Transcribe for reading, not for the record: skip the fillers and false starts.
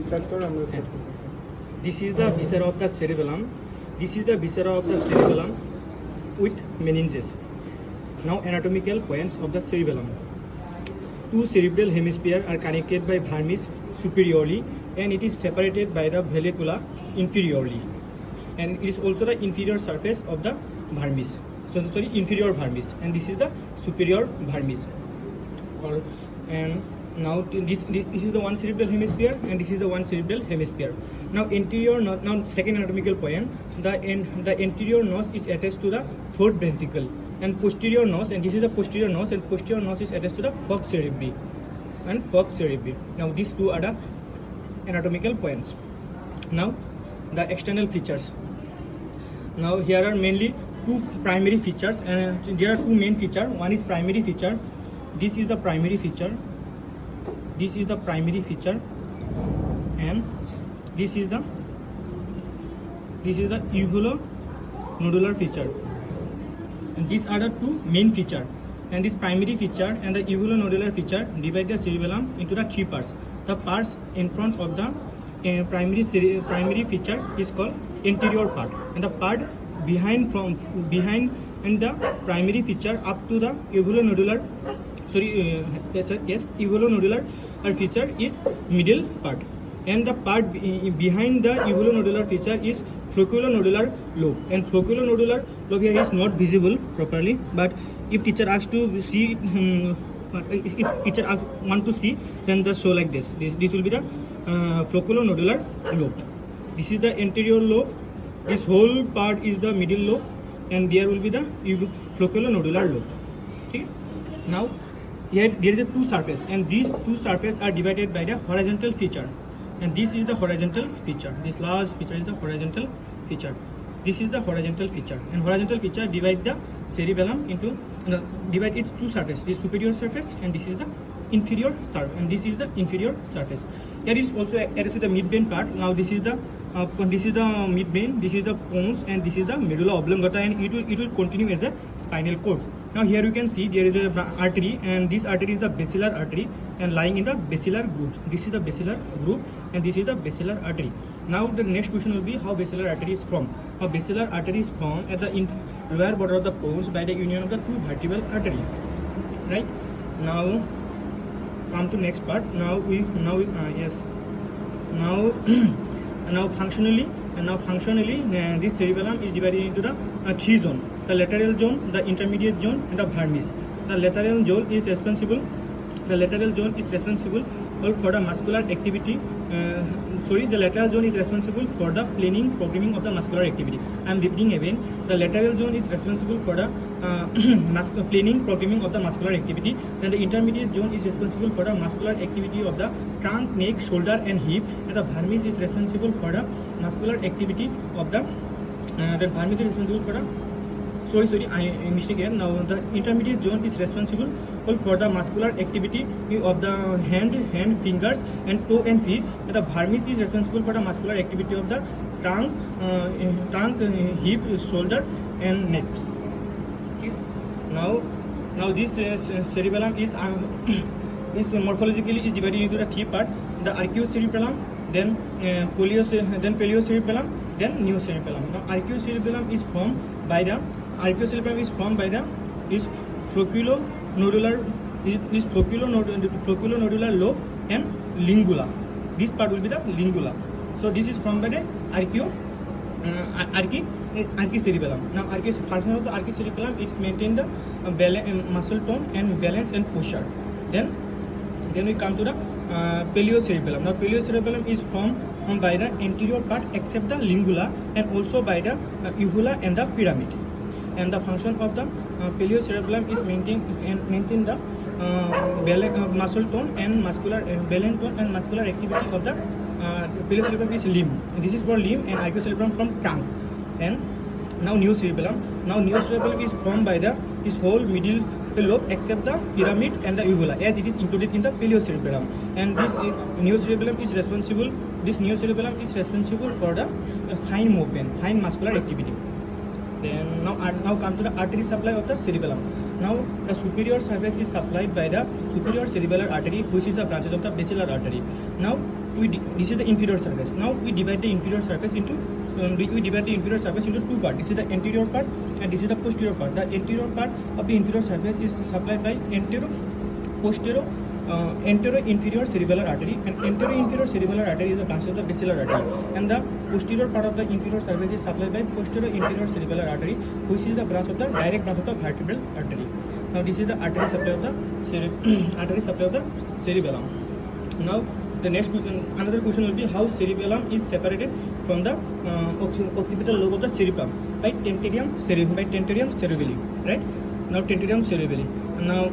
Start করো, আমরা start করতেছি। This is the viscera of the cerebellum. This is the viscera of the cerebellum with meninges. Now anatomical points of the cerebellum. Two cerebral hemispheres are connected by vermis superiorly, and it is separated by the vallecula inferiorly. And it is also the inferior surface of the vermis. So sorry, inferior vermis, and this is the superior vermis. And now this is the one cerebral hemisphere, and this is the one cerebral hemisphere. Now anterior now second anatomical point, the anterior nose is attached to the fourth ventricle, and posterior nose, and this is the posterior nose, and posterior nose is attached to the falx cerebri and falx cerebri. Now these two are the anatomical points. Now the external features. Now here are mainly two primary features, and there are two main features. One is primary feature. This is the primary feature. This is the primary feature, and this is the uvulonodular feature. And these are the two main feature. And this primary feature and the uvulonodular feature divide the cerebellum into the three parts. The parts in front of the primary feature is called anterior part, and the part behind and the primary feature up to the uvulonodular uvulonodular feature is middle part, and the part behind the uvulonodular feature is flocculonodular lobe, and flocculonodular lobe here is not visible properly, but if teacher asks to see if teacher want to see, then just show like this. This will be the flocculonodular lobe. This is the anterior lobe, this whole part is the middle lobe, and there will be the flocculonodular lobe. Okay. Now here there is a two surface, and these two surfaces are divided by the horizontal feature, and this is the horizontal feature. This large feature is the horizontal feature. This is the horizontal feature, and horizontal feature divide the cerebellum into divide its two surfaces. This superior surface, and this is the inferior surface, and this is the inferior surface. Here is also attached to the midbrain part. Now this is the midbrain, this is the pons, and this is the medulla oblongata, and it will continue as a spinal cord. Now here you can see there is a artery, and this artery is the basilar artery, and lying in the basilar groove. This is the basilar groove, and this is the basilar artery. Now the next question will be how basilar artery is formed. Now basilar artery is formed at the lower border of the pons by the union of the two vertebral artery. Right? Now come to next part. Now functionally, this cerebellum is divided into the three zones: the lateral zone, the intermediate zone, and the vermis. The lateral zone is responsible for the muscular activity. The lateral zone is responsible for the planning, programming of the muscular activity. I am repeating again. The lateral zone is responsible for the planning, programming of the muscular activity. Then the intermediate zone is responsible for the muscular activity of the trunk, neck, shoulder, and hip. And the vermis is responsible for the muscular activity of the I mistake here. Now the intermediate zone is responsible for the muscular activity of the hand, fingers, and toe and feet. And the vermis is responsible for the muscular activity of the trunk, hip, shoulder, and neck. Okay. Now this cerebellum is morphologically is divided into the three parts: the archiocerebellum, then paleocerebellum, then neocerebellum. Now archiocerebellum is formed by the flocculonodular lobe and lingula. This part will be the lingula. So this is formed by the archicerebellum. Now function of the archicerebellum, it's maintain the muscle tone and balance and posture. Then we come to the paleocerebellum. Now paleocerebellum is formed by the anterior part except the lingula, and also by the uvula and the pyramid. And the function of the paleocerebellum is maintain the muscle tone and muscular balance tone and muscular activity of the paleocerebellum is limb. This is for limb, and archiocerebellum from trunk. And now neocerebellum. Now neocerebellum is formed by this whole middle lobe except the pyramid and the uvula, as it is included in the paleocerebellum. And this neocerebellum is responsible for the fine movement, fine muscular activity. Then now come to the artery supply of the cerebellum. Now the superior surface is supplied by the superior cerebellar artery, which is the branches of the basilar artery. Now this is the inferior surface. Now we divide the inferior surface into two parts. This is the anterior part and this is the posterior part. The anterior part of the inferior surface is supplied by antero-inferior cerebellar artery, and antero-inferior cerebellar artery is the branch of the basilar artery, and the posterior part of the inferior surface is supplied by posterior-inferior cerebellar artery, which is the direct branch of the vertebral artery. Now this is the artery supply of the cerebellum. Now the next question, another question will be how cerebellum is separated from the occipital lobe of the cerebellum by tentorium cerebelli, right? Now tentorium cerebelli. Now